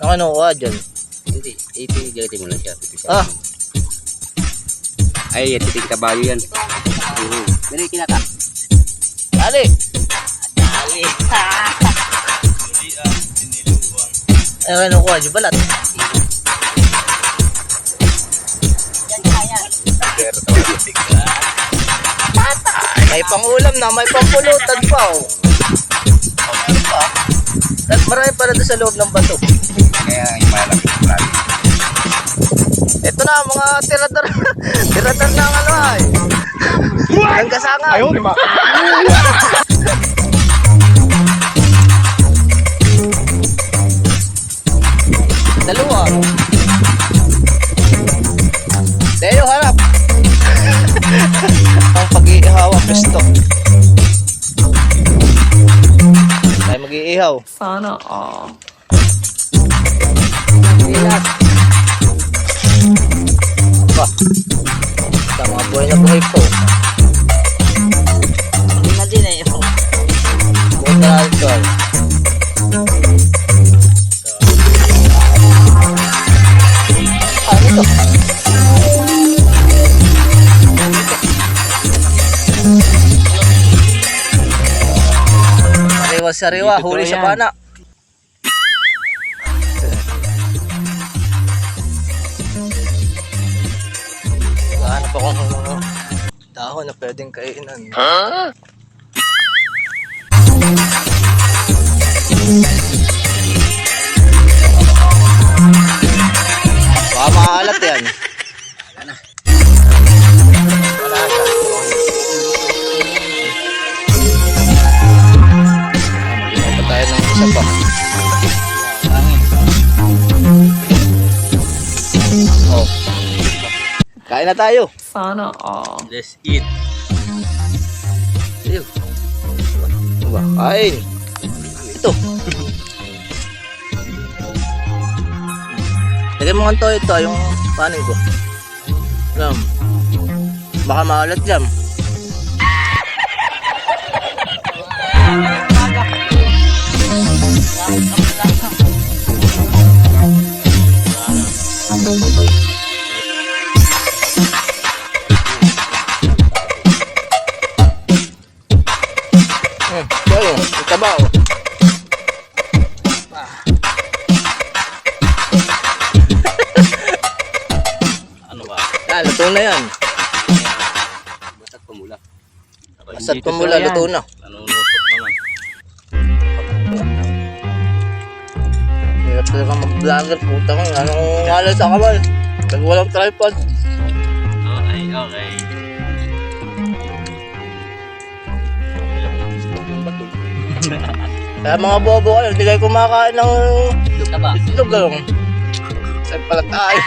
Ang ano ko dyan? Hindi, iti mo lang siya. Ah, Ay, titig kabayo yan. Dali, kinaka. dali. Dali. Ay, ano ko dyan balat? May pangulam na, may pampulutan pa oh. At marami pala doon sa loob ng bato. Kaya yung malaki. Ito na mga tirador. Tirador ng ano ay. Ang kasangan. Ayaw, di ba? Dalawa. Deo harap. Ang pag-iihaw ang pesto. Tayo mag-iihaw. Sana all. Ilat. Ba. Sa mga buhay na buhay po. Hindi na din eh. Buhay na alcohol. Ano to? Sariwa, huli sa bana. Hanap ako ng mga dahon na pwedeng kainan. Huh? Baka maalat yan. Wala siya. Magiging tayo ng isa pa. Oh. Kain na tayo. Sana all. Let's eat. Ayun. Ano ba? Kain. Ito. Lagyan mo nga ito, yung paano ko. Alam. Baka maalat dyan. Ayun, ito ba? Ano ba? Ah, luto na yan. Basta't pamula. Basta't pamula, luto na. Nanunusok naman. Hirap talaga mag-vlogger, puta ko. Anong ngalan sa kabal? Pag walang tripod. Okay, okay. Kaya mga bobo kayo, hindi kayo kumakain ng Ito ba? itlog lang. Saan pala tayo?